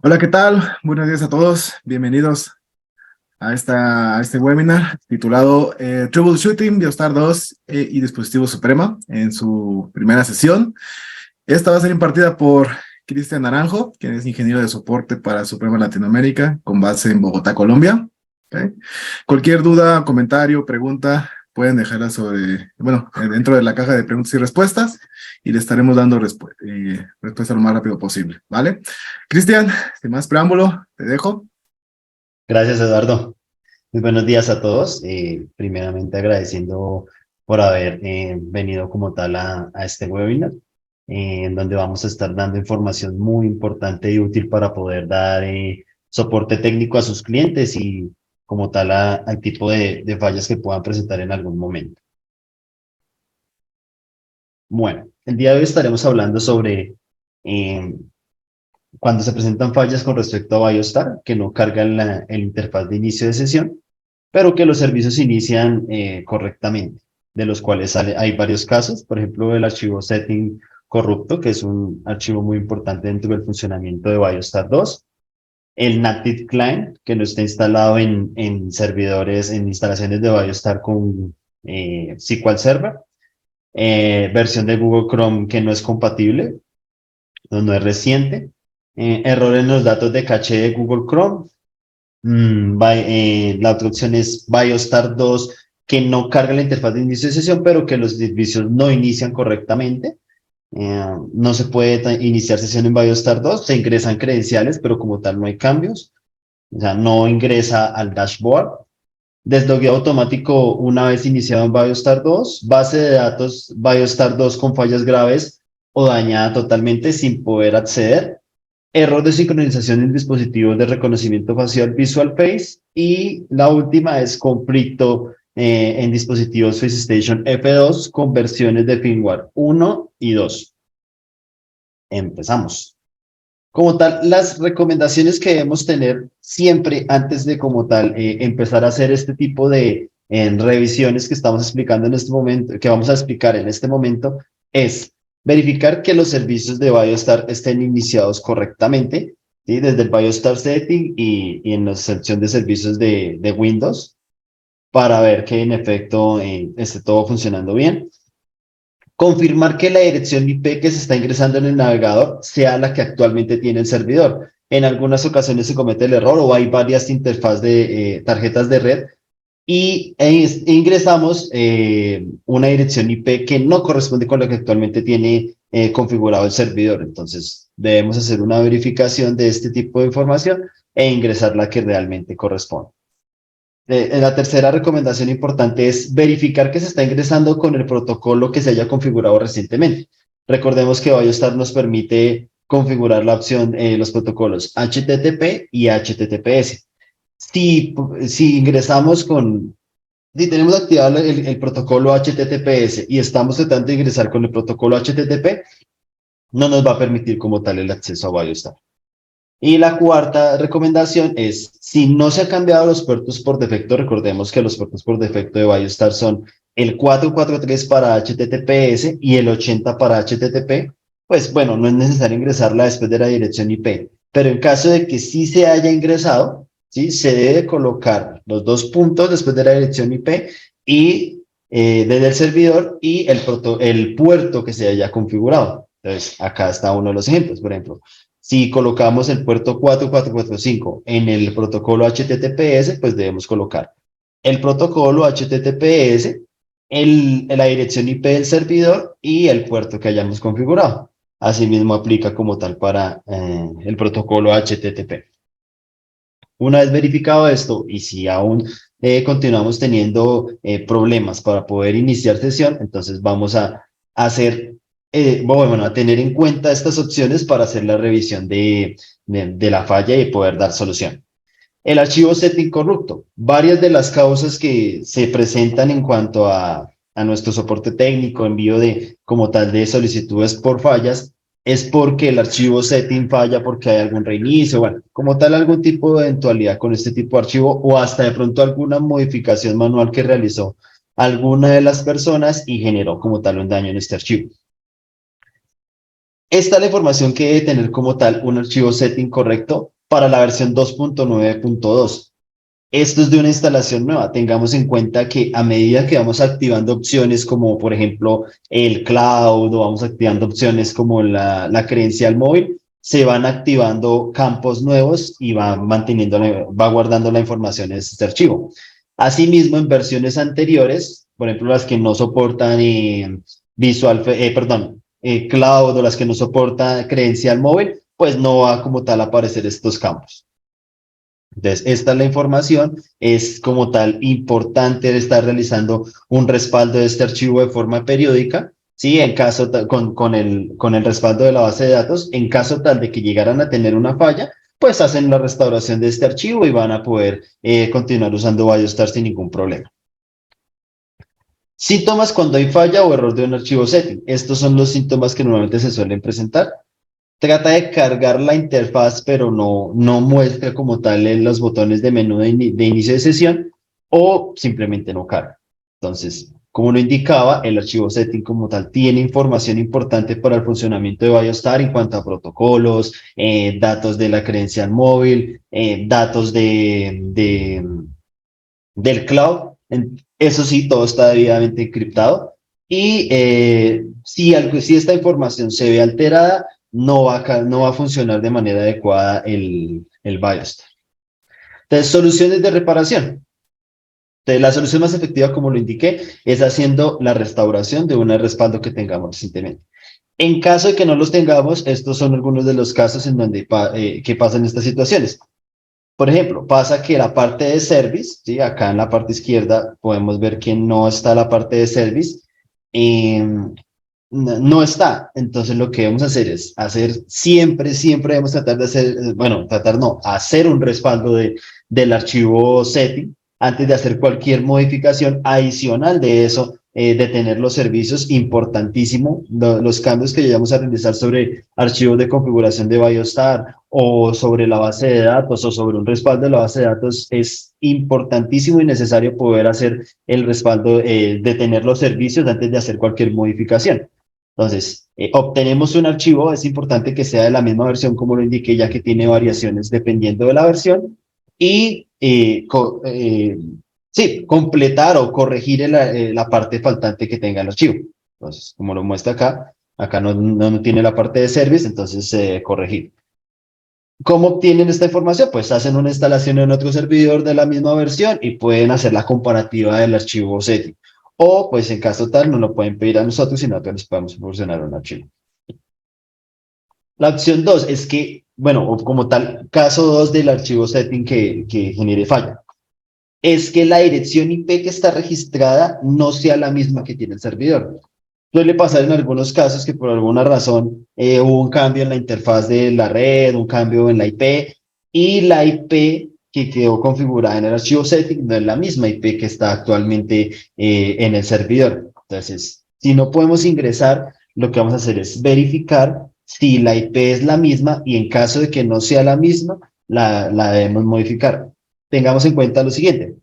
Hola, ¿qué tal? Buenos días a todos. Bienvenidos a este webinar titulado Troubleshooting BioStar 2 y Dispositivo Suprema en su primera sesión. Esta va a ser impartida por Cristian Naranjo, quien es ingeniero de soporte para Suprema Latinoamérica con base en Bogotá, Colombia. ¿Ok? Cualquier duda, comentario, pregunta, pueden dejarla dentro de la caja de preguntas y respuestas y le estaremos dando respuesta lo más rápido posible, ¿vale? Cristian, sin más preámbulo, te dejo. Gracias, Eduardo. Muy buenos días a todos. Primeramente agradeciendo por haber venido como tal a este webinar, en donde vamos a estar dando información muy importante y útil para poder dar soporte técnico a sus clientes y como tal al tipo de fallas que puedan presentar en algún momento. Bueno, el día de hoy estaremos hablando sobre cuando se presentan fallas con respecto a BioStar, que no cargan el interfaz de inicio de sesión, pero que los servicios inician correctamente, de los cuales hay varios casos, por ejemplo, el archivo setting corrupto, que es un archivo muy importante dentro del funcionamiento de BioStar 2, el native client, que no está instalado en servidores, en instalaciones de BioStar con SQL Server, versión de Google Chrome que no es compatible, no es reciente, error en los datos de caché de Google Chrome. La otra opción es BioStar 2, que no carga la interfaz de inicio de sesión, pero que los servicios no inician correctamente. No se puede iniciar sesión en BioStar 2, se ingresan credenciales, pero como tal no hay cambios. O sea, no ingresa al dashboard. Deslogueo automático una vez iniciado en BioStar 2. Base de datos BioStar 2 con fallas graves o dañada totalmente sin poder acceder. Error de sincronización en dispositivos de reconocimiento facial Visual Face. Y la última es conflicto en dispositivos FaceStation F2 con versiones de firmware 1 y 2. Empezamos. Como tal, las recomendaciones que debemos tener siempre antes de como tal empezar a hacer este tipo de revisiones que estamos explicando en este momento, que vamos a explicar en este momento, es verificar que los servicios de BioStar estén iniciados correctamente, ¿sí? Desde el BioStar Setting y en la sección de servicios de Windows, para ver que en efecto esté todo funcionando bien. Confirmar que la dirección IP que se está ingresando en el navegador sea la que actualmente tiene el servidor. En algunas ocasiones se comete el error o hay varias interfaces de tarjetas de red y ingresamos una dirección IP que no corresponde con la que actualmente tiene configurado el servidor. Entonces, debemos hacer una verificación de este tipo de información e ingresar la que realmente corresponde. La tercera recomendación importante es verificar que se está ingresando con el protocolo que se haya configurado recientemente. Recordemos que BioStar nos permite configurar la opción, los protocolos HTTP y HTTPS. Si ingresamos si tenemos activado el protocolo HTTPS y estamos tratando de ingresar con el protocolo HTTP, no nos va a permitir como tal el acceso a BioStar. Y la cuarta recomendación es, si no se han cambiado los puertos por defecto, recordemos que los puertos por defecto de BioStar son el 443 para HTTPS y el 80 para HTTP, pues bueno, no es necesario ingresarla después de la dirección IP. Pero en caso de que sí se haya ingresado, ¿sí? Se debe colocar los dos puntos después de la dirección IP y desde el servidor y el puerto que se haya configurado. Entonces, acá está uno de los ejemplos, por ejemplo. Si colocamos el puerto 4445 en el protocolo HTTPS, pues debemos colocar el protocolo HTTPS, la dirección IP del servidor y el puerto que hayamos configurado. Asimismo aplica como tal para el protocolo HTTP. Una vez verificado esto, y si aún continuamos teniendo problemas para poder iniciar sesión, entonces vamos a hacer bueno, a tener en cuenta estas opciones para hacer la revisión de la falla y poder dar solución. El archivo setting corrupto. Varias de las causas que se presentan en cuanto a nuestro soporte técnico, envío de como tal de solicitudes por fallas, es porque el archivo setting falla porque hay algún reinicio, bueno, como tal algún tipo de eventualidad con este tipo de archivo o hasta de pronto alguna modificación manual que realizó alguna de las personas y generó como tal un daño en este archivo. Esta es la información que debe tener como tal un archivo setting correcto para la versión 2.9.2. Esto es de una instalación nueva. Tengamos en cuenta que a medida que vamos activando opciones como por ejemplo el cloud o vamos activando opciones como la credencial móvil, se van activando campos nuevos y va manteniendo, va guardando la información en este archivo. Asimismo, en versiones anteriores, por ejemplo, las que no soportan cloud o las que no soportan credencial móvil, pues no va como tal a aparecer estos campos. Entonces, esta es la información, es como tal importante estar realizando un respaldo de este archivo de forma periódica, ¿sí? En caso con el respaldo de la base de datos, en caso tal de que llegaran a tener una falla, pues hacen la restauración de este archivo y van a poder continuar usando BioStar sin ningún problema. Síntomas cuando hay falla o error de un archivo setting. Estos son los síntomas que normalmente se suelen presentar. Trata de cargar la interfaz, pero no muestra como tal en los botones de menú de inicio de sesión o simplemente no carga. Entonces, como lo indicaba, el archivo setting como tal tiene información importante para el funcionamiento de BioStar en cuanto a protocolos, datos de la credencial móvil, datos del cloud. Eso sí, todo está debidamente encriptado. Y si esta información se ve alterada, no va a funcionar de manera adecuada el BIOS. Entonces, soluciones de reparación. Entonces, la solución más efectiva, como lo indiqué, es haciendo la restauración de un respaldo que tengamos recientemente. En caso de que no los tengamos, estos son algunos de los casos en donde que pasan estas situaciones. Por ejemplo, pasa que la parte de service, ¿sí? Acá en la parte izquierda podemos ver que no está la parte de service. Eh, no está. Entonces lo que debemos hacer es siempre debemos tratar de hacer, bueno, tratar no, hacer un respaldo del archivo setting antes de hacer cualquier modificación adicional de eso, de tener los servicios, importantísimo, los cambios que llegamos a realizar sobre archivos de configuración de BioStar o sobre la base de datos o sobre un respaldo de la base de datos, es importantísimo y necesario poder hacer el respaldo, de tener los servicios antes de hacer cualquier modificación. Entonces, obtenemos un archivo, es importante que sea de la misma versión como lo indiqué, ya que tiene variaciones dependiendo de la versión, y sí, completar o corregir la parte faltante que tenga el archivo. Entonces, como lo muestra acá no tiene la parte de service, entonces corregir. ¿Cómo obtienen esta información? Pues hacen una instalación en otro servidor de la misma versión y pueden hacer la comparativa del archivo setting. O, pues en caso tal, no lo pueden pedir a nosotros, sino que les podemos proporcionar un archivo. La opción 2 es que, bueno, o como tal, caso 2 del archivo setting que genere falla, es que la dirección IP que está registrada no sea la misma que tiene el servidor. Suele pasar en algunos casos que por alguna razón hubo un cambio en la interfaz de la red, un cambio en la IP, y la IP que quedó configurada en el archivo setting no es la misma IP que está actualmente en el servidor. Entonces, si no podemos ingresar, lo que vamos a hacer es verificar si la IP es la misma y en caso de que no sea la misma, la debemos modificar. Tengamos en cuenta lo siguiente.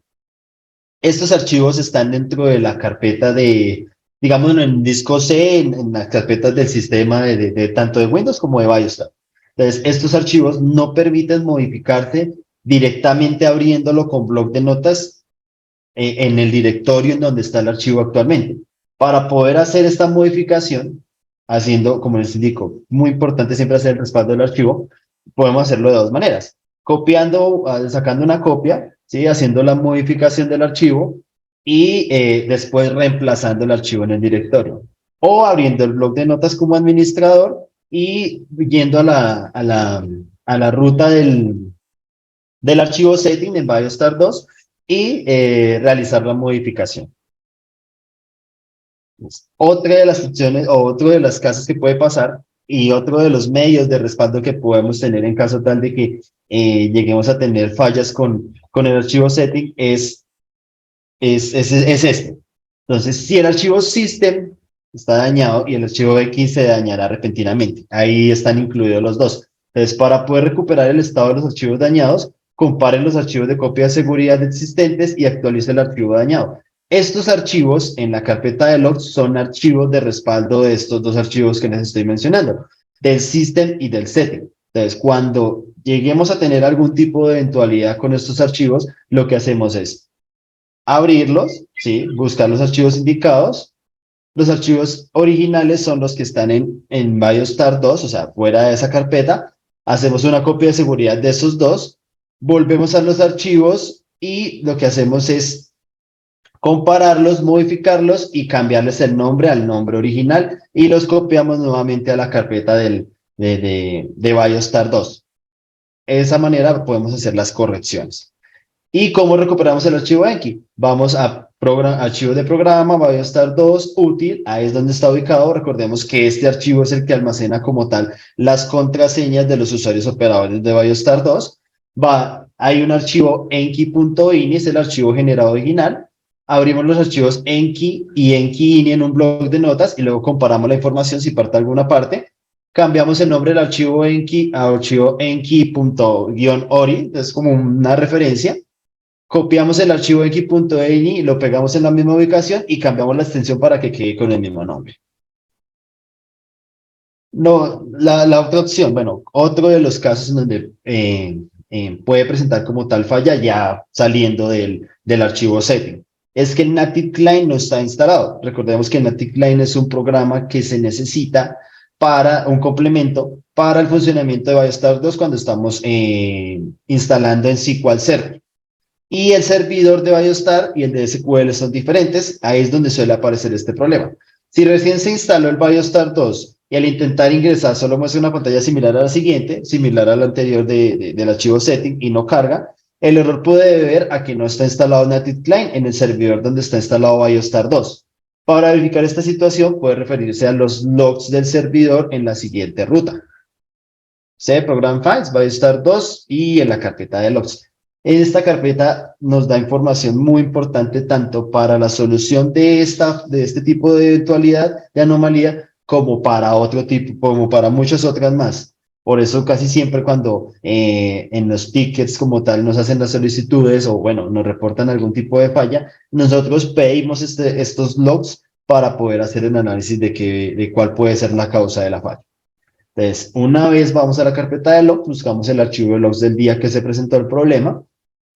Estos archivos están dentro de la carpeta digamos, en disco C, en las carpetas del sistema de tanto de Windows como de BioStar. Entonces, estos archivos no permiten modificarse directamente abriéndolo con bloc de notas en el directorio en donde está el archivo actualmente. Para poder hacer esta modificación, haciendo, como les indico, muy importante siempre hacer el respaldo del archivo, podemos hacerlo de dos maneras. Copiando, sacando una copia, ¿sí? Haciendo la modificación del archivo y después reemplazando el archivo en el directorio. O abriendo el bloc de notas como administrador y yendo a la ruta del archivo setting en BioStar 2 y realizar la modificación. Otra de las opciones o otro de las casos que puede pasar y otro de los medios de respaldo que podemos tener en caso tal de que lleguemos a tener fallas con el archivo setting es este. Entonces, si el archivo system está dañado y el archivo X se dañará repentinamente, ahí están incluidos los dos. Entonces, para poder recuperar el estado de los archivos dañados, comparen los archivos de copia de seguridad existentes y actualice el archivo dañado. Estos archivos en la carpeta de logs son archivos de respaldo de estos dos archivos que les estoy mencionando, del system y del setting. Entonces, cuando lleguemos a tener algún tipo de eventualidad con estos archivos, lo que hacemos es abrirlos, ¿sí? Buscar los archivos indicados. Los archivos originales son los que están en BioStar 2, o sea, fuera de esa carpeta. Hacemos una copia de seguridad de esos dos, volvemos a los archivos y lo que hacemos es compararlos, modificarlos y cambiarles el nombre al nombre original y los copiamos nuevamente a la carpeta de BioStar 2. De esa manera podemos hacer las correcciones. ¿Y cómo recuperamos el archivo Enki? Vamos a archivos de programa, BioStar 2, útil, ahí es donde está ubicado. Recordemos que este archivo es el que almacena como tal las contraseñas de los usuarios operadores de BioStar 2. Hay un archivo enki.ini, es el archivo generado original. Abrimos los archivos enki y enki.ini en un blog de notas y luego comparamos la información si parte alguna parte. Cambiamos el nombre del archivo enki a archivo enki.ori, es como una referencia. Copiamos el archivo enki.ini, lo pegamos en la misma ubicación y cambiamos la extensión para que quede con el mismo nombre. No, la otra opción, bueno, otro de los casos en donde puede presentar como tal falla ya saliendo del archivo setting, es que el Native Client no está instalado. Recordemos que el Native Client es un programa que se necesita para un complemento para el funcionamiento de BioStar 2 cuando estamos instalando en SQL Server. Y el servidor de BioStar y el de SQL son diferentes, ahí es donde suele aparecer este problema. Si recién se instaló el BioStar 2 y al intentar ingresar solo muestra una pantalla similar a la siguiente, similar a la anterior del archivo setting y no carga, el error puede deber a que no está instalado Native Client en el servidor donde está instalado BioStar 2. Para verificar esta situación puede referirse a los logs del servidor en la siguiente ruta. C, Program Files, BioStar 2 y en la carpeta de logs. En esta carpeta nos da información muy importante tanto para la solución de este tipo de eventualidad, de anomalía, como para otro tipo, como para muchas otras más. Por eso casi siempre cuando en los tickets como tal nos hacen las solicitudes o bueno, nos reportan algún tipo de falla, nosotros pedimos estos logs para poder hacer el análisis de cuál puede ser la causa de la falla. Entonces, una vez vamos a la carpeta de logs, buscamos el archivo de logs del día que se presentó el problema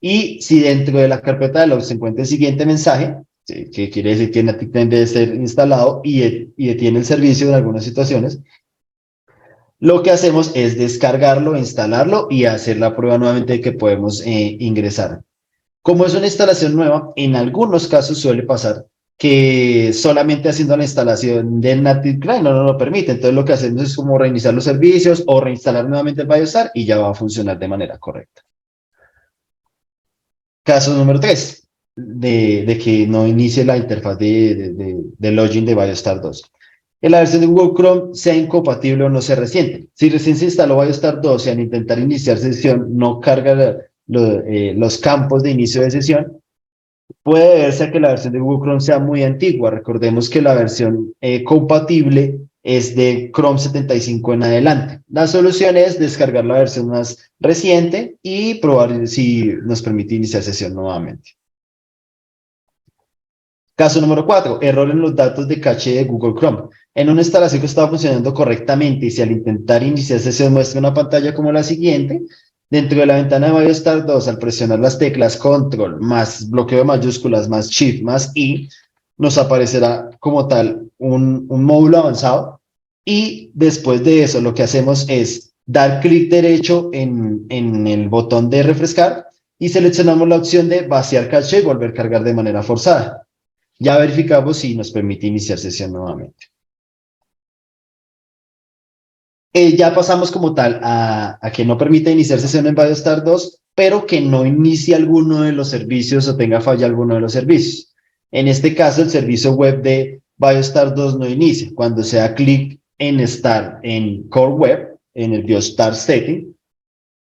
y si dentro de la carpeta de logs se encuentra el siguiente mensaje, ¿sí? Que quiere decir que Native Client debe ser instalado y detiene el servicio en algunas situaciones, lo que hacemos es descargarlo, instalarlo y hacer la prueba nuevamente de que podemos ingresar. Como es una instalación nueva, en algunos casos suele pasar que solamente haciendo la instalación del Native Client no nos lo permite. Entonces lo que hacemos es como reiniciar los servicios o reinstalar nuevamente el BioStar y ya va a funcionar de manera correcta. Caso número 3, de que no inicie la interfaz de login de BioStar 2. En la versión de Google Chrome sea incompatible o no se resiente. Si recién se instaló BioStar 2 y al intentar iniciar sesión no carga los campos de inicio de sesión, puede deberse a que la versión de Google Chrome sea muy antigua. Recordemos que la versión compatible es de Chrome 75 en adelante. La solución es descargar la versión más reciente y probar si nos permite iniciar sesión nuevamente. Caso número 4, error en los datos de caché de Google Chrome. En una instalación que estaba funcionando correctamente y si al intentar iniciar sesión muestra una pantalla como la siguiente, dentro de la ventana de BioStar 2, al presionar las teclas Control más bloqueo de mayúsculas más Shift más I, nos aparecerá como tal un módulo avanzado y después de eso lo que hacemos es dar clic derecho en el botón de refrescar y seleccionamos la opción de vaciar caché y volver a cargar de manera forzada. Ya verificamos si nos permite iniciar sesión nuevamente. Ya pasamos como tal a que no permite iniciar sesión en BioStar 2, pero que no inicie alguno de los servicios o tenga falla alguno de los servicios. En este caso, el servicio web de BioStar 2 no inicia. Cuando se da clic en Start en Core Web, en el BioStar Setting,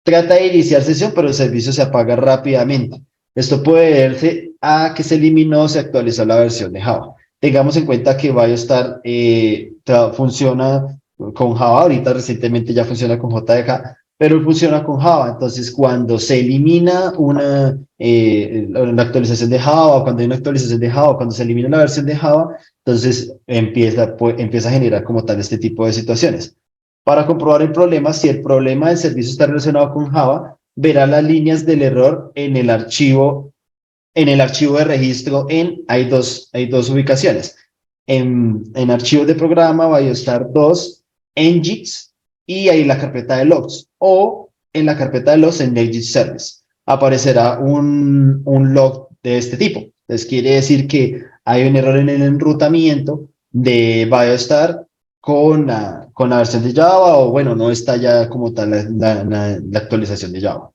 trata de iniciar sesión, pero el servicio se apaga rápidamente. Esto puede deberse a que se eliminó o se actualizó la versión de Java. Tengamos en cuenta que BioStar funciona con Java, ahorita recientemente ya funciona con JDK, pero funciona con Java. Entonces, cuando se elimina una actualización de Java, cuando hay una actualización de Java, cuando se elimina la versión de Java, entonces empieza a generar como tal este tipo de situaciones. Para comprobar el problema, si el problema del servicio está relacionado con Java, verá las líneas del error en el archivo de registro hay dos ubicaciones. En archivos de programa, BioStar 2, Nginx, y ahí la carpeta de logs, o en la carpeta de logs en Nginx Service. Aparecerá un log de este tipo. Entonces quiere decir que hay un error en el enrutamiento de BioStar con la versión de Java, o bueno, no está ya como tal la actualización de Java.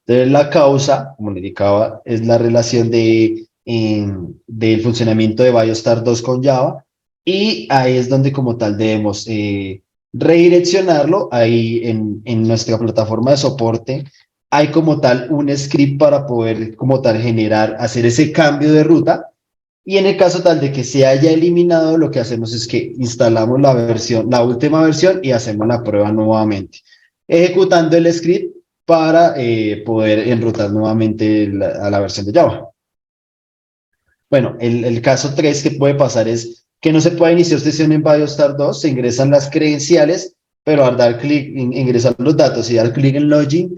Entonces, la causa, como le indicaba, es la relación del funcionamiento de BioStar 2 con Java, y ahí es donde como tal debemos redireccionarlo. Ahí en nuestra plataforma de soporte hay como tal un script para poder como tal hacer ese cambio de ruta, y en el caso tal de que se haya eliminado, lo que hacemos es que instalamos la última versión y hacemos la prueba nuevamente, ejecutando el script para poder enrutar nuevamente a la versión de Java. Bueno, el caso 3 que puede pasar es que no se puede iniciar sesión en BioStar 2, se ingresan las credenciales, pero al dar clic, ingresar los datos y dar clic en Login,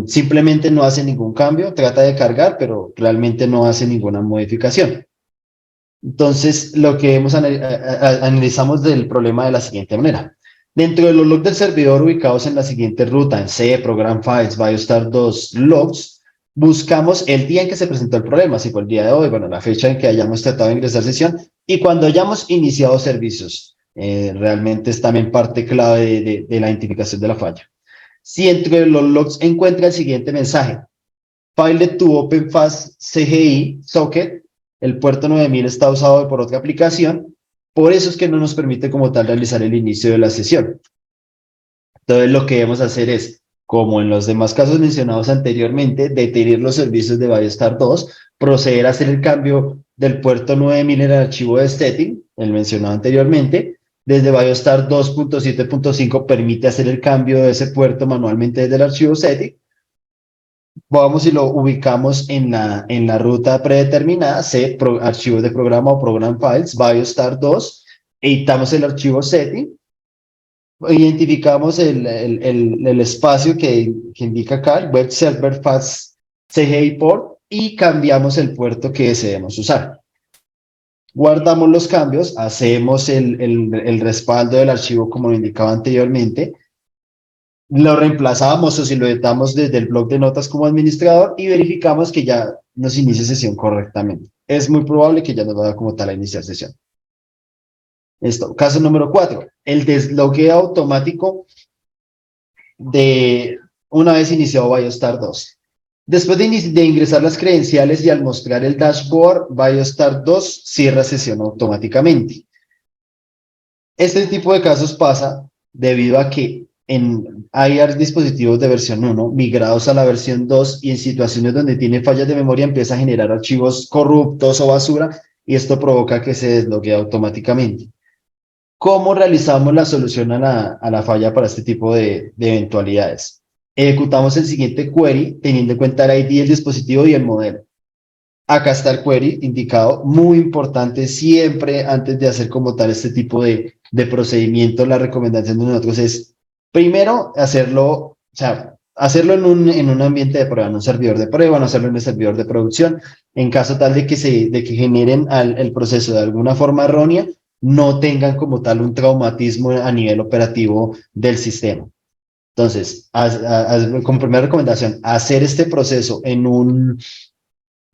simplemente no hace ningún cambio, trata de cargar, pero realmente no hace ninguna modificación. Entonces, lo que analizamos del problema de la siguiente manera. Dentro de los logs del servidor ubicados en la siguiente ruta, en C, Program Files, BioStar 2, Logs, buscamos el día en que se presentó el problema, si fue el día de hoy, bueno, la fecha en que hayamos tratado de ingresar sesión, y cuando hayamos iniciado servicios. Realmente es también parte clave de la identificación de la falla. Si entre los logs encuentra el siguiente mensaje: File to OpenFast CGI Socket, el puerto 9000 está usado por otra aplicación, por eso es que no nos permite como tal realizar el inicio de la sesión. Entonces lo que debemos hacer es, como en los demás casos mencionados anteriormente, detener los servicios de BioStar 2, proceder a hacer el cambio del puerto 9000 en el archivo de setting, el mencionado anteriormente. Desde BioStar 2.7.5 permite hacer el cambio de ese puerto manualmente desde el archivo setting. Vamos y lo ubicamos en la ruta predeterminada, archivos de programa o program files, BioStar 2, editamos el archivo setting, identificamos el espacio que indica acá, el web server fast CGI port, y cambiamos el puerto que deseemos usar. Guardamos los cambios, hacemos el respaldo del archivo como lo indicaba anteriormente, lo reemplazamos o si lo editamos desde el bloc de notas como administrador, y verificamos que ya nos inicie sesión correctamente. Es muy probable que ya nos vaya como tal a iniciar sesión. Esto, caso número 4, el deslogueo automático de una vez iniciado BioStar 2. Después de ingresar las credenciales y al mostrar el dashboard, BioStar 2 cierra sesión automáticamente. Este tipo de casos pasa debido a que hay dispositivos de versión 1 migrados a la versión 2, y en situaciones donde tiene fallas de memoria empieza a generar archivos corruptos o basura, y esto provoca que se desbloquee automáticamente. ¿Cómo realizamos la solución a la falla para este tipo de eventualidades? Ejecutamos el siguiente query teniendo en cuenta el ID del dispositivo y el modelo. Acá está el query indicado, muy importante siempre antes de hacer como tal este tipo de procedimiento. La recomendación de nosotros es primero hacerlo en un ambiente de prueba, en un servidor de prueba, no hacerlo en el servidor de producción. En caso tal de que generen el proceso de alguna forma errónea, no tengan como tal un traumatismo a nivel operativo del sistema. Entonces, como primera recomendación, hacer este proceso en un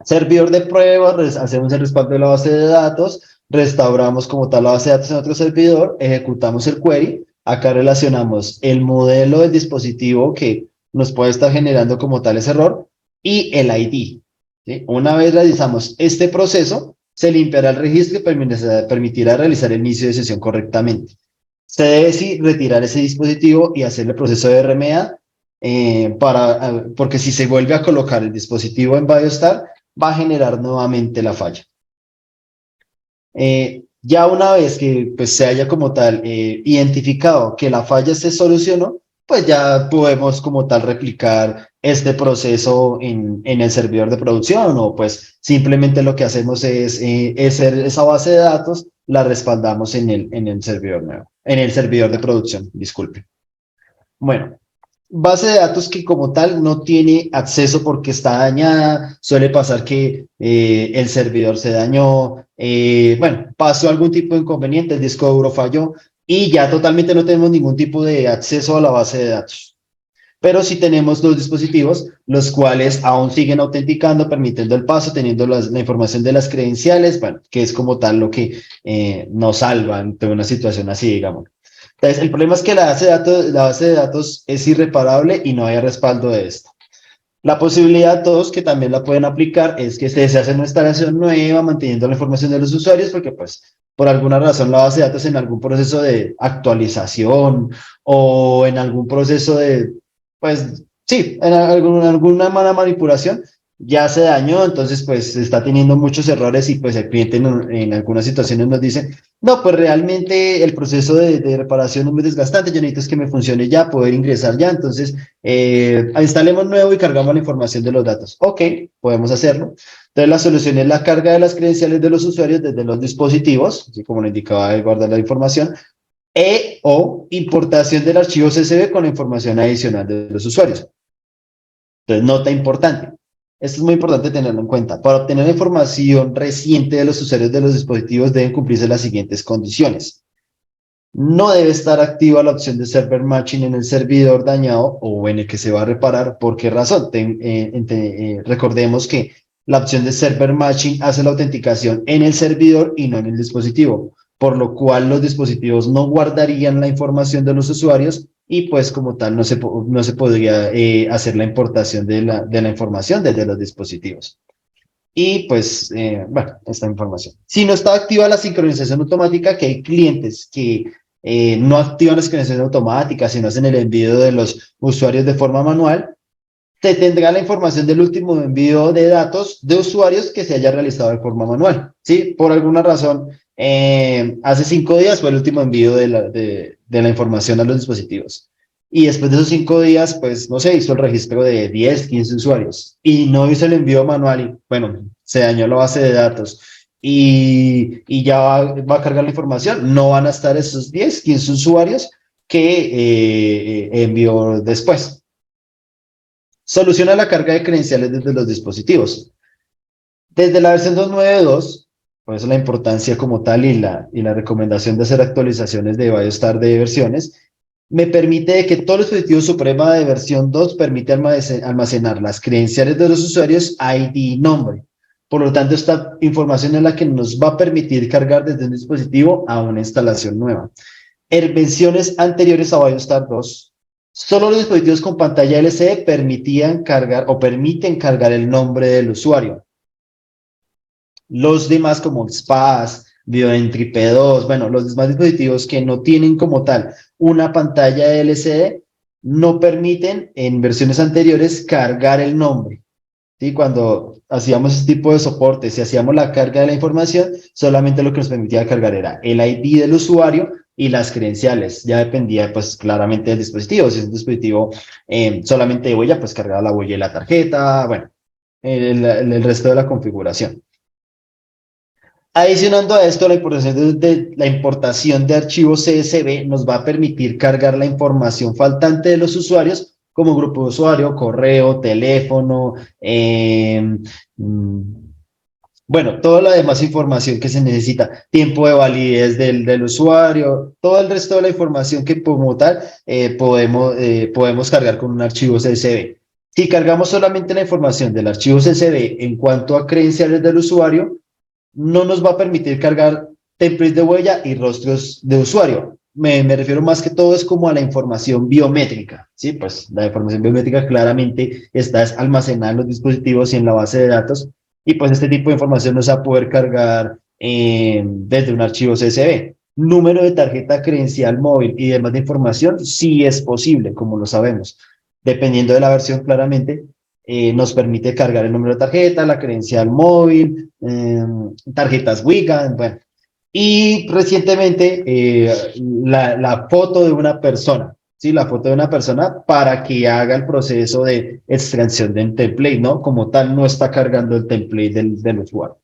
servidor de prueba, hacemos el respaldo de la base de datos, restauramos como tal la base de datos en otro servidor, ejecutamos el query, acá relacionamos el modelo del dispositivo que nos puede estar generando como tal ese error y el ID. ¿Sí? Una vez realizamos este proceso, se limpiará el registro y permitirá realizar el inicio de sesión correctamente. Se debe sí retirar ese dispositivo y hacer el proceso de RMA porque si se vuelve a colocar el dispositivo en BioStar, va a generar nuevamente la falla. Ya una vez que pues, se haya como tal identificado que la falla se solucionó, pues ya podemos como tal replicar este proceso en el servidor de producción o pues simplemente lo que hacemos es esa base de datos la respaldamos en el servidor nuevo, en el servidor de producción, disculpe. Bueno, base de datos que como tal no tiene acceso porque está dañada, suele pasar que el servidor se dañó, bueno, pasó algún tipo de inconveniente, el disco duro falló y ya totalmente no tenemos ningún tipo de acceso a la base de datos. Pero sí tenemos los dispositivos, los cuales aún siguen autenticando, permitiendo el paso, teniendo la información de las credenciales, bueno, que es como tal lo que nos salva ante una situación así, digamos. Entonces, el problema es que la base de datos es irreparable y no hay respaldo de esto. La posibilidad, todos que también la pueden aplicar, es que se hace una instalación nueva, manteniendo la información de los usuarios, porque pues por alguna razón la base de datos en algún proceso de actualización o en algún proceso de, pues sí, en alguna mala manipulación, ya se dañó, entonces pues está teniendo muchos errores y pues el cliente en algunas situaciones nos dice, no, pues realmente el proceso de reparación es muy desgastante, yo necesito es que me funcione ya, poder ingresar ya, entonces instalemos nuevo y cargamos la información de los datos. Ok, podemos hacerlo. Entonces la solución es la carga de las credenciales de los usuarios desde los dispositivos, así como lo indicaba de guardar la información, o importación del archivo CSV con la información adicional de los usuarios. Entonces, nota importante. Esto es muy importante tenerlo en cuenta. Para obtener la información reciente de los usuarios de los dispositivos deben cumplirse las siguientes condiciones. No debe estar activa la opción de server matching en el servidor dañado o en el que se va a reparar. ¿Por qué razón? Recordemos que la opción de server matching hace la autenticación en el servidor y no en el dispositivo, por lo cual los dispositivos no guardarían la información de los usuarios y pues como tal no se podría hacer la importación de la información desde los dispositivos. Y pues, bueno, esta información. Si no está activa la sincronización automática, que hay clientes que no activan la sincronización automática, sino hacen el envío de los usuarios de forma manual, se tendrá la información del último envío de datos de usuarios que se haya realizado de forma manual. ¿Sí? Por alguna razón, hace 5 días fue el último envío de la información a los dispositivos. Y después de esos 5 días, pues, no sé, hizo el registro de 10, 15 usuarios y no hizo el envío manual y, bueno, se dañó la base de datos y ya va a cargar la información. No van a estar esos 10, 15 usuarios que envió después. Soluciona la carga de credenciales desde los dispositivos. Desde la versión 2.9.2, por eso la importancia como tal y la recomendación de hacer actualizaciones de BioStar de versiones, me permite que todos los dispositivos Suprema de versión 2 permite almacenar las credenciales de los usuarios, ID y nombre. Por lo tanto, esta información es la que nos va a permitir cargar desde un dispositivo a una instalación nueva. En versiones anteriores a BioStar 2, solo los dispositivos con pantalla LCD permitían cargar o permiten cargar el nombre del usuario. Los demás como XPath, BioEntry P2, bueno, los demás dispositivos que no tienen como tal una pantalla LCD no permiten en versiones anteriores cargar el nombre. ¿Sí? Cuando hacíamos este tipo de soporte, si hacíamos la carga de la información, solamente lo que nos permitía cargar era el ID del usuario y las credenciales. Ya dependía pues claramente del dispositivo. Si es un dispositivo solamente de huella, pues cargaba la huella y la tarjeta, bueno, el resto de la configuración. Adicionando a esto, la importación de archivos CSV nos va a permitir cargar la información faltante de los usuarios como grupo de usuario, correo, teléfono, bueno, toda la demás información que se necesita, tiempo de validez del usuario, todo el resto de la información que como tal podemos cargar con un archivo CSV. Si cargamos solamente la información del archivo CSV en cuanto a credenciales del usuario, no nos va a permitir cargar templates de huella y rostros de usuario. Me refiero más que todo es como a la información biométrica, ¿sí? Pues la información biométrica claramente está almacenada en los dispositivos y en la base de datos, y pues este tipo de información no se va a poder cargar desde un archivo CSV. Número de tarjeta credencial móvil y demás de información, sí es posible, como lo sabemos. Dependiendo de la versión, claramente, nos permite cargar el número de tarjeta, la credencial móvil, tarjetas Wigan, bueno. Y recientemente, la foto de una persona, ¿sí? La foto de una persona para que haga el proceso de extracción del template, ¿no? Como tal, no está cargando el template del usuario.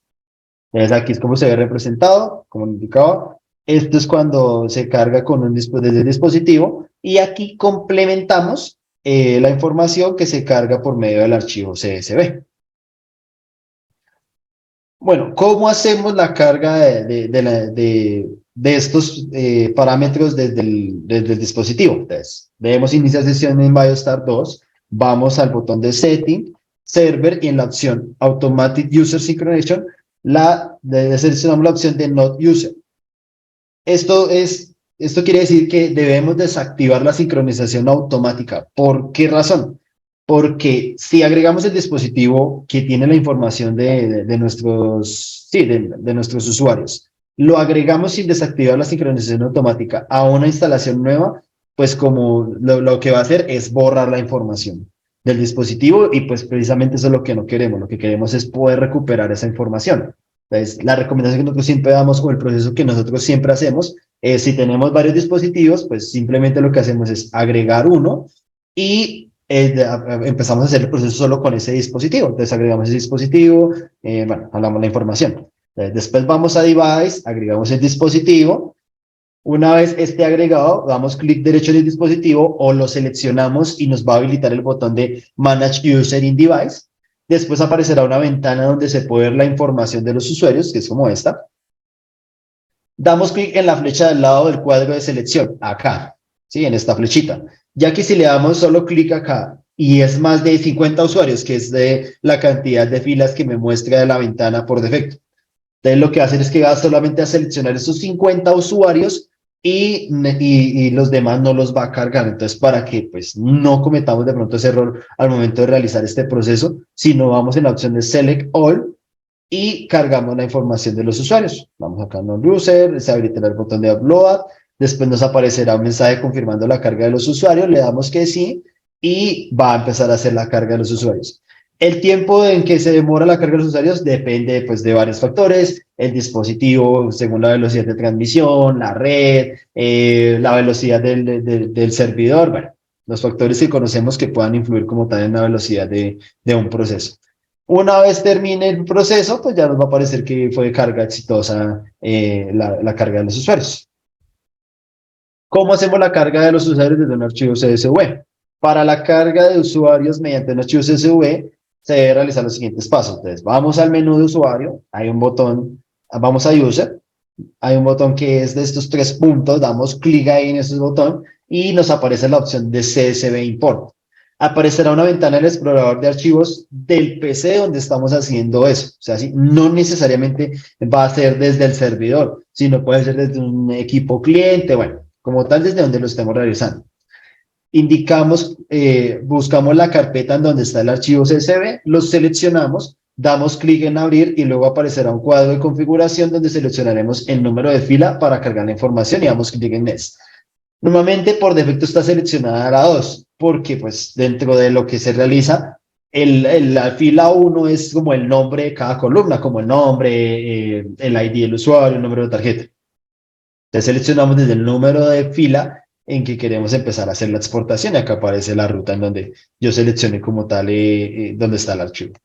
Entonces, aquí es como se ve representado, como indicaba. Esto es cuando se carga con desde el dispositivo y aquí complementamos la información que se carga por medio del archivo CSV. Bueno, ¿cómo hacemos la carga de estos parámetros desde el dispositivo? Entonces, debemos iniciar sesión en BioStar 2, vamos al botón de Setting, Server y en la opción Automatic User Synchronization, seleccionamos la opción de Not User. Esto quiere decir que debemos desactivar la sincronización automática. ¿Por qué razón? Porque si agregamos el dispositivo que tiene la información de nuestros, sí, de nuestros usuarios, lo agregamos sin desactivar la sincronización automática a una instalación nueva, pues como lo que va a hacer es borrar la información del dispositivo y pues precisamente eso es lo que no queremos. Lo que queremos es poder recuperar esa información. Entonces, la recomendación que nosotros siempre damos o el proceso que nosotros siempre hacemos es si tenemos varios dispositivos, pues simplemente lo que hacemos es agregar uno y empezamos a hacer el proceso solo con ese dispositivo. Entonces agregamos ese dispositivo, bueno, hablamos la información. Después vamos a Device, agregamos el dispositivo. Una vez esté agregado, damos clic derecho en el dispositivo o lo seleccionamos y nos va a habilitar el botón de Manage User in Device. Después aparecerá una ventana donde se puede ver la información de los usuarios, que es como esta. Damos clic en la flecha del lado del cuadro de selección, acá, ¿sí? En esta flechita. Ya que si le damos solo clic acá y es más de 50 usuarios, que es de la cantidad de filas que me muestra de la ventana por defecto. Entonces lo que va a hacer es que va solamente a seleccionar esos 50 usuarios y los demás no los va a cargar. Entonces, para que pues no cometamos de pronto ese error al momento de realizar este proceso, sino vamos en la opción de Select All y cargamos la información de los usuarios. Vamos acá a Non-User, se habilitará el botón de Upload, después nos aparecerá un mensaje confirmando la carga de los usuarios, le damos que sí y va a empezar a hacer la carga de los usuarios. El tiempo en que se demora la carga de los usuarios depende pues, de varios factores, el dispositivo según la velocidad de transmisión, la red, la velocidad del servidor, bueno, los factores que conocemos que puedan influir como tal en la velocidad de un proceso. Una vez termine el proceso, pues ya nos va a aparecer que fue carga exitosa la carga de los usuarios. ¿Cómo hacemos la carga de los usuarios desde un archivo CSV? Para la carga de usuarios mediante un archivo CSV, se debe realizar los siguientes pasos. Entonces, vamos al menú de usuario, hay un botón, vamos a User, hay un botón que es de estos tres puntos, damos clic ahí en ese botón y nos aparece la opción de CSV Import. Aparecerá una ventana en el explorador de archivos del PC donde estamos haciendo eso. O sea, ¿sí? No necesariamente va a ser desde el servidor, sino puede ser desde un equipo cliente, bueno, como tal desde donde lo estemos realizando. Indicamos, buscamos la carpeta en donde está el archivo CSV, lo seleccionamos, damos clic en abrir y luego aparecerá un cuadro de configuración donde seleccionaremos el número de fila para cargar la información y damos clic en Next. Normalmente por defecto está seleccionada la 2, porque pues dentro de lo que se realiza, la fila 1 es como el nombre de cada columna, como el nombre, el ID del usuario, el número de tarjeta. Entonces seleccionamos desde el número de fila en que queremos empezar a hacer la exportación y acá aparece la ruta en donde yo seleccioné como tal donde está el archivo.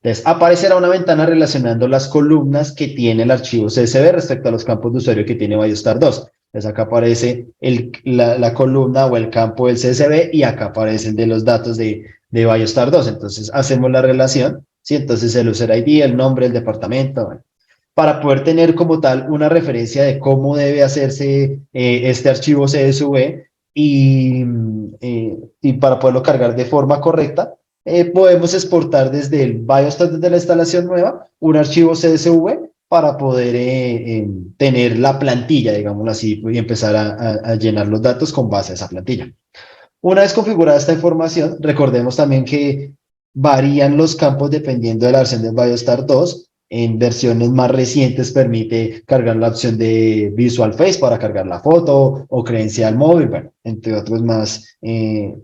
Entonces aparecerá una ventana relacionando las columnas que tiene el archivo CSV respecto a los campos de usuario que tiene BioStar 2. Entonces acá aparece la columna o el campo del CSV y acá aparecen de los datos de BioStar 2. Entonces hacemos la relación, ¿sí? Entonces el user ID, el nombre, el departamento, bueno, para poder tener como tal una referencia de cómo debe hacerse este archivo CSV y para poderlo cargar de forma correcta, podemos exportar desde el BioStar, desde la instalación nueva, un archivo CSV para poder tener la plantilla, digámoslo así, y empezar a llenar los datos con base a esa plantilla. Una vez configurada esta información, recordemos también que varían los campos dependiendo de la versión de BioStar 2. En versiones más recientes permite cargar la opción de Visual Face para cargar la foto o credencial móvil, bueno, entre otros más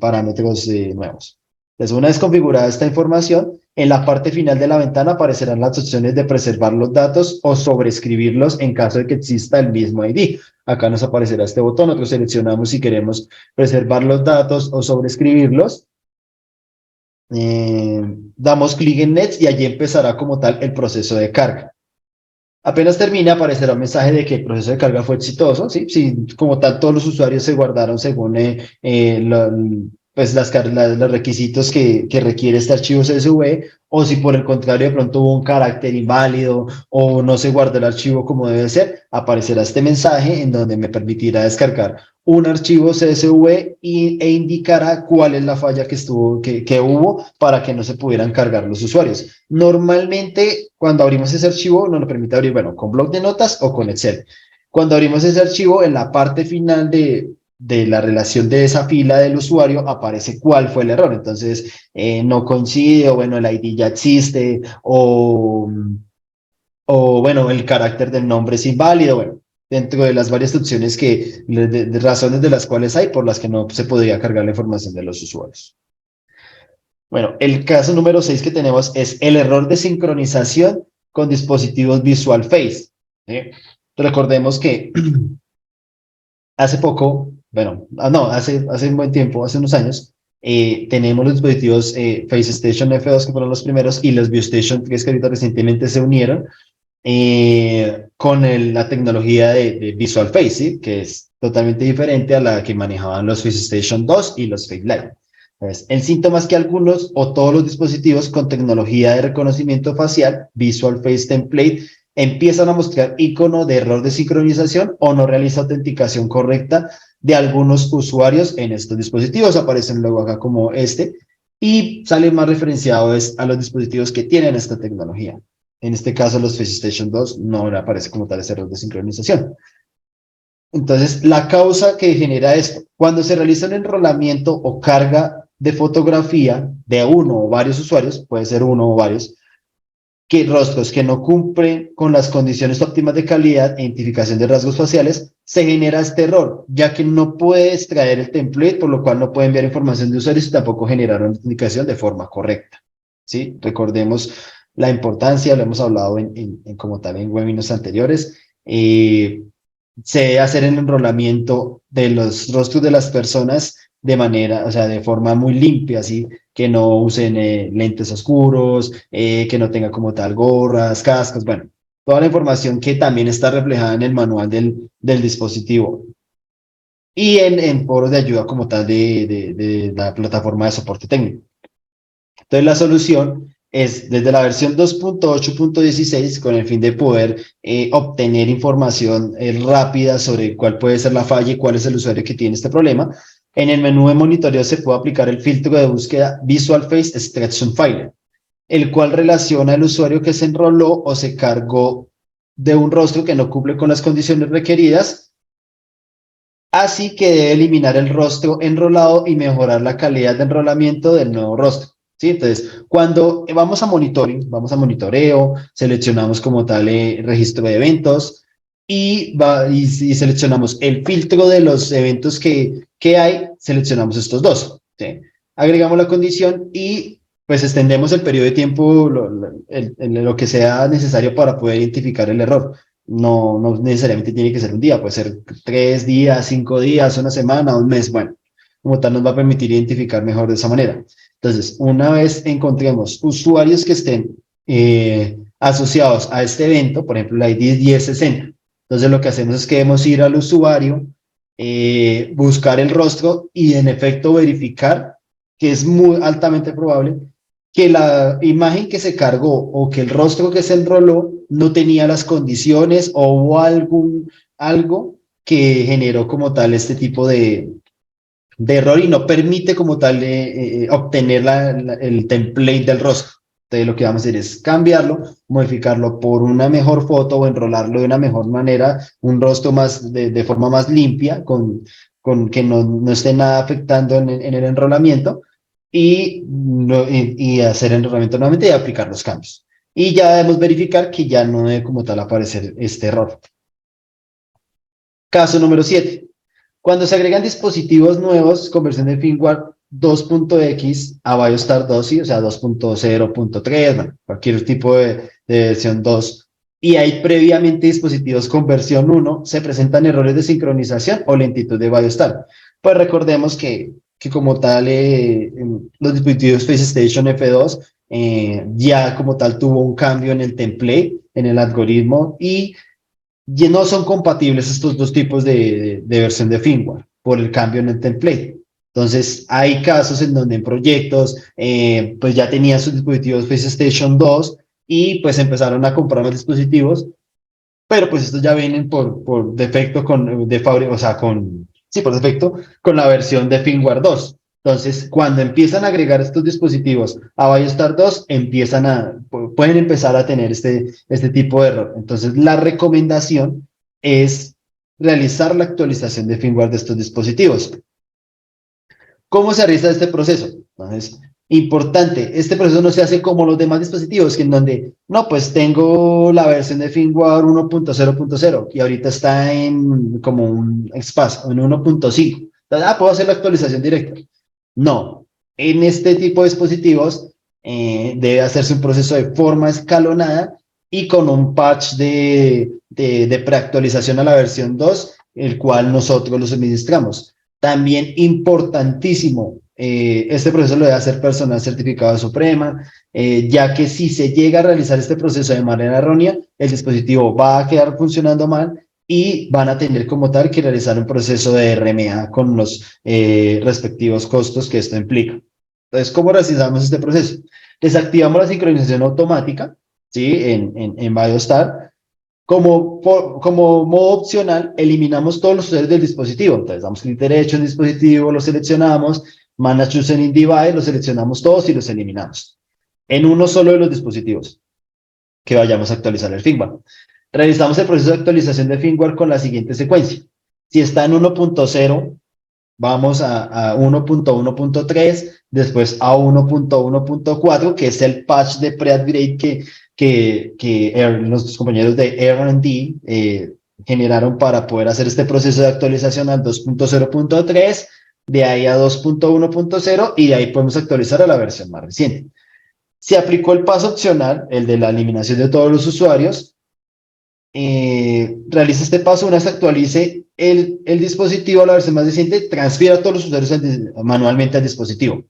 parámetros nuevos. Entonces, una vez configurada esta información, en la parte final de la ventana aparecerán las opciones de preservar los datos o sobreescribirlos en caso de que exista el mismo ID. Acá nos aparecerá este botón, nosotros seleccionamos si queremos preservar los datos o sobreescribirlos. Damos clic en Next y allí empezará como tal el proceso de carga. Apenas termine, aparecerá un mensaje de que el proceso de carga fue exitoso, ¿sí? Si como tal todos los usuarios se guardaron según pues los requisitos que requiere este archivo CSV, o si por el contrario de pronto hubo un carácter inválido o no se guardó el archivo como debe ser, aparecerá este mensaje en donde me permitirá descargar un archivo CSV e indicará cuál es la falla que hubo para que no se pudieran cargar los usuarios. Normalmente, cuando abrimos ese archivo, nos lo permite abrir, bueno, con bloc de notas o con Excel. Cuando abrimos ese archivo, en la parte final de la relación de esa fila del usuario, aparece cuál fue el error. Entonces, no coincide, o bueno, el ID ya existe, o bueno, el carácter del nombre es inválido, bueno, dentro de las varias opciones de razones de las cuales hay por las que no se podría cargar la información de los usuarios. Bueno, el caso número 6 que tenemos es el error de sincronización con dispositivos Visual Face. ¿Sí? Recordemos que hace poco, bueno, no, hace un buen tiempo, hace unos años, tenemos los dispositivos Face Station F2 que fueron los primeros y los ViewStation 3 que ahorita recientemente se unieron con la tecnología de Visual Face, ¿sí? Que es totalmente diferente a la que manejaban los Face Station 2 y los Face Live. Entonces, el síntoma es que algunos o todos los dispositivos con tecnología de reconocimiento facial, Visual Face Template, empiezan a mostrar icono de error de sincronización o no realiza autenticación correcta de algunos usuarios en estos dispositivos. Aparecen luego acá como este y sale más referenciado a los dispositivos que tienen esta tecnología. En este caso, los Face Station 2 no aparece como tal ese error de sincronización. Entonces, la causa que genera esto, cuando se realiza un enrolamiento o carga de fotografía de uno o varios usuarios, puede ser uno o varios, que rostros que no cumplen con las condiciones óptimas de calidad e identificación de rasgos faciales, se genera este error, ya que no puede extraer el template, por lo cual no puede enviar información de usuarios y tampoco generar una identificación de forma correcta. ¿Sí? Recordemos la importancia, lo hemos hablado como tal en webinars anteriores, se debe hacer el enrolamiento de los rostros de las personas de manera, o sea, de forma muy limpia, así que no usen lentes oscuros, que no tenga como tal gorras, cascos, bueno, toda la información que también está reflejada en el manual del dispositivo y en foros de ayuda como tal de la plataforma de soporte técnico. Entonces la solución es desde la versión 2.8.16 con el fin de poder obtener información rápida sobre cuál puede ser la falla y cuál es el usuario que tiene este problema. En el menú de monitoreo se puede aplicar el filtro de búsqueda Visual Face Extraction Filer, el cual relaciona al usuario que se enroló o se cargó de un rostro que no cumple con las condiciones requeridas, así que debe eliminar el rostro enrolado y mejorar la calidad de enrolamiento del nuevo rostro. ¿Sí? Entonces, cuando vamos a monitoreo, seleccionamos como tal registro de eventos y seleccionamos el filtro de los eventos que hay, seleccionamos estos dos. ¿Sí? Agregamos la condición y pues extendemos el periodo de tiempo, lo que sea necesario para poder identificar el error. No necesariamente tiene que ser un día, puede ser 3 días, 5 días, una semana, un mes. Bueno, como tal nos va a permitir identificar mejor de esa manera. Entonces, una vez encontremos usuarios que estén asociados a este evento, por ejemplo, la ID es 1060. Entonces, lo que hacemos es que debemos ir al usuario, buscar el rostro y en efecto verificar que es muy altamente probable que la imagen que se cargó o que el rostro que se enroló no tenía las condiciones o hubo algo que generó como tal este tipo de error y no permite como tal obtener el template del rostro. Entonces lo que vamos a hacer es cambiarlo, modificarlo por una mejor foto o enrolarlo de una mejor manera, un rostro más de forma más limpia, con que no esté nada afectando en el enrolamiento. y hacer el enrolamiento nuevamente y aplicar los cambios. Y ya debemos verificar que ya no debe como tal aparecer este error. Caso número 7. Cuando se agregan dispositivos nuevos con versión de firmware 2.x a BioStar 2, ¿sí? O sea, 2.0.3, bueno, cualquier tipo de versión 2, y hay previamente dispositivos con versión 1, se presentan errores de sincronización o lentitud de BioStar. Pues recordemos que como tal, los dispositivos FaceStation F2 ya como tal tuvo un cambio en el template, en el algoritmo, y no son compatibles estos dos tipos de versión de firmware por el cambio en el template. Entonces, hay casos en donde en proyectos, pues ya tenían sus dispositivos FaceStation 2 y pues empezaron a comprar los dispositivos, pero pues estos ya vienen por defecto o sea, sí, por defecto, con la versión de firmware 2. Entonces, cuando empiezan a agregar estos dispositivos a BioStar 2, pueden empezar a tener este tipo de error. Entonces, la recomendación es realizar la actualización de firmware de estos dispositivos. ¿Cómo se realiza este proceso? Entonces, importante, este proceso no se hace como los demás dispositivos, que en donde, no, pues tengo la versión de firmware 1.0.0 y ahorita está en como un XPath, en 1.5. Entonces, puedo hacer la actualización directa. No, en este tipo de dispositivos debe hacerse un proceso de forma escalonada y con un patch de preactualización a la versión 2, el cual nosotros lo suministramos. También importantísimo, este proceso lo debe hacer personal certificado de Suprema, ya que si se llega a realizar este proceso de manera errónea, el dispositivo va a quedar funcionando mal y van a tener como tal que realizar un proceso de RMA con los respectivos costos que esto implica. Entonces, ¿cómo realizamos este proceso? Desactivamos la sincronización automática, ¿sí? En BioStar. Como modo opcional, eliminamos todos los usuarios del dispositivo. Entonces, damos clic derecho en el dispositivo, lo seleccionamos, Manage User in Device, lo seleccionamos todos y los eliminamos. En uno solo de los dispositivos que vayamos a actualizar el firmware. Realizamos el proceso de actualización de firmware con la siguiente secuencia. Si está en 1.0, vamos a 1.1.3, después a 1.1.4, que es el patch de pre-upgrade que nuestros compañeros de R&D generaron para poder hacer este proceso de actualización al 2.0.3, de ahí a 2.1.0 y de ahí podemos actualizar a la versión más reciente. Se aplicó el paso opcional, el de la eliminación de todos los usuarios. Realiza este paso, una vez actualice el dispositivo a la versión más reciente, transfiera a todos los usuarios manualmente al dispositivo.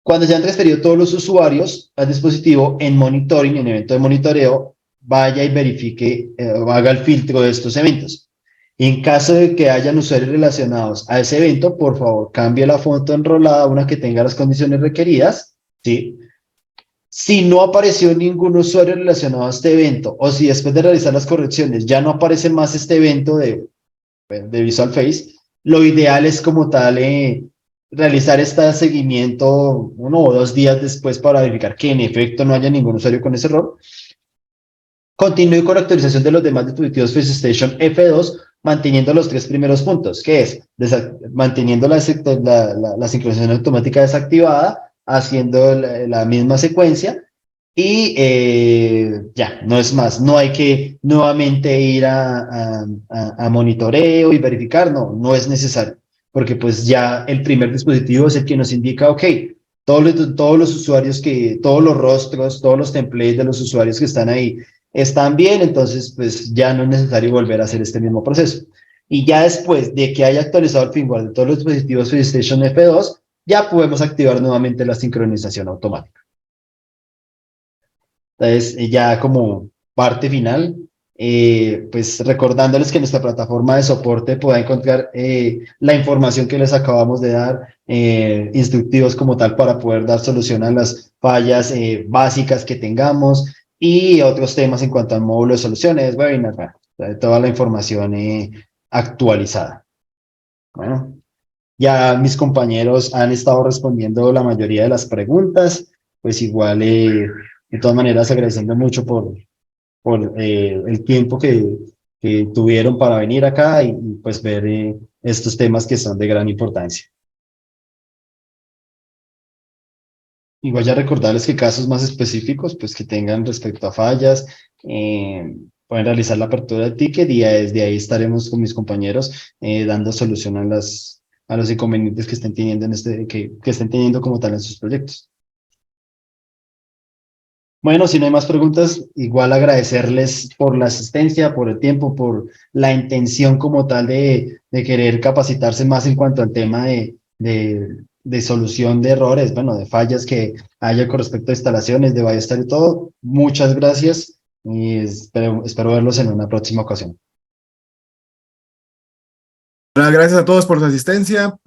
Cuando se han transferido todos los usuarios al dispositivo, en monitoring, en evento de monitoreo, vaya y verifique, haga el filtro de estos eventos. En caso de que hayan usuarios relacionados a ese evento, por favor, cambie la foto enrolada a una que tenga las condiciones requeridas, ¿sí? Si no apareció ningún usuario relacionado a este evento, o si después de realizar las correcciones ya no aparece más este evento de Visual Face, lo ideal es como tal realizar este seguimiento 1 o 2 días después para verificar que en efecto no haya ningún usuario con ese error. Continúe con la actualización de los demás dispositivos FaceStation F2, manteniendo los 3 primeros puntos, que es manteniendo la sincronización automática desactivada, haciendo la misma secuencia y ya, no es más, no hay que nuevamente ir a monitoreo y verificar, no es necesario, porque pues ya el primer dispositivo es el que nos indica, ok, todos los usuarios todos los rostros, todos los templates de los usuarios que están ahí están bien, entonces pues ya no es necesario volver a hacer este mismo proceso. Y ya después de que haya actualizado el firmware de todos los dispositivos PlayStation F2, ya podemos activar nuevamente la sincronización automática. Entonces, ya como parte final, pues recordándoles que en nuestra plataforma de soporte pueda encontrar la información que les acabamos de dar, instructivos como tal para poder dar solución a las fallas básicas que tengamos y otros temas en cuanto al módulo de soluciones, webinars, bueno, toda la información actualizada. Bueno, ya mis compañeros han estado respondiendo la mayoría de las preguntas, pues igual, de todas maneras, agradeciendo mucho por el tiempo que tuvieron para venir acá y pues ver estos temas que son de gran importancia. Igual ya recordarles que casos más específicos, pues que tengan respecto a fallas, pueden realizar la apertura de ticket y desde ahí estaremos con mis compañeros dando solución a los inconvenientes que estén teniendo que estén teniendo como tal en sus proyectos. Bueno, si no hay más preguntas, igual agradecerles por la asistencia, por el tiempo, por la intención como tal de querer capacitarse más en cuanto al tema de solución de errores, bueno, de fallas que haya con respecto a instalaciones de Ballestar y todo. Muchas gracias y espero verlos en una próxima ocasión. Gracias a todos por su asistencia.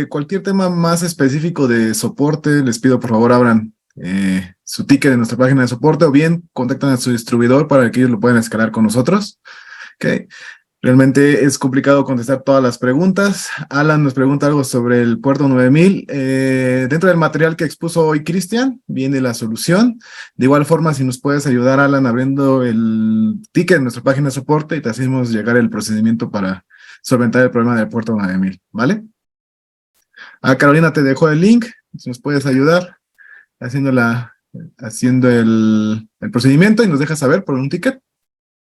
Cualquier tema más específico de soporte, les pido por favor abran su ticket en nuestra página de soporte o bien contactan a su distribuidor para que ellos lo puedan escalar con nosotros. Okay. Realmente es complicado contestar todas las preguntas. Alan nos pregunta algo sobre el puerto 9000. Dentro del material que expuso hoy Cristian, viene la solución. De igual forma, si nos puedes ayudar, Alan, abriendo el ticket en nuestra página de soporte y te hacemos llegar el procedimiento para solventar el problema del puerto 9000, ¿vale? Carolina, te dejo el link, si nos puedes ayudar haciendo el procedimiento y nos dejas saber por un ticket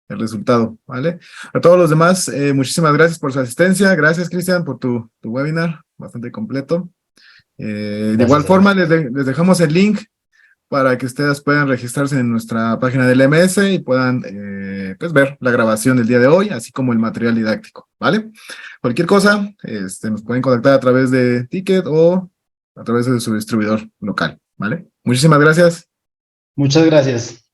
el resultado, ¿vale? A todos los demás, muchísimas gracias por su asistencia. Gracias, Cristian, por tu webinar, bastante completo. De igual Gracias, forma, Alex. les dejamos el link para que ustedes puedan registrarse en nuestra página del MS y puedan pues ver la grabación del día de hoy, así como el material didáctico, ¿vale? Cualquier cosa, nos pueden contactar a través de Ticket o a través de su distribuidor local, ¿vale? Muchísimas gracias. Muchas gracias.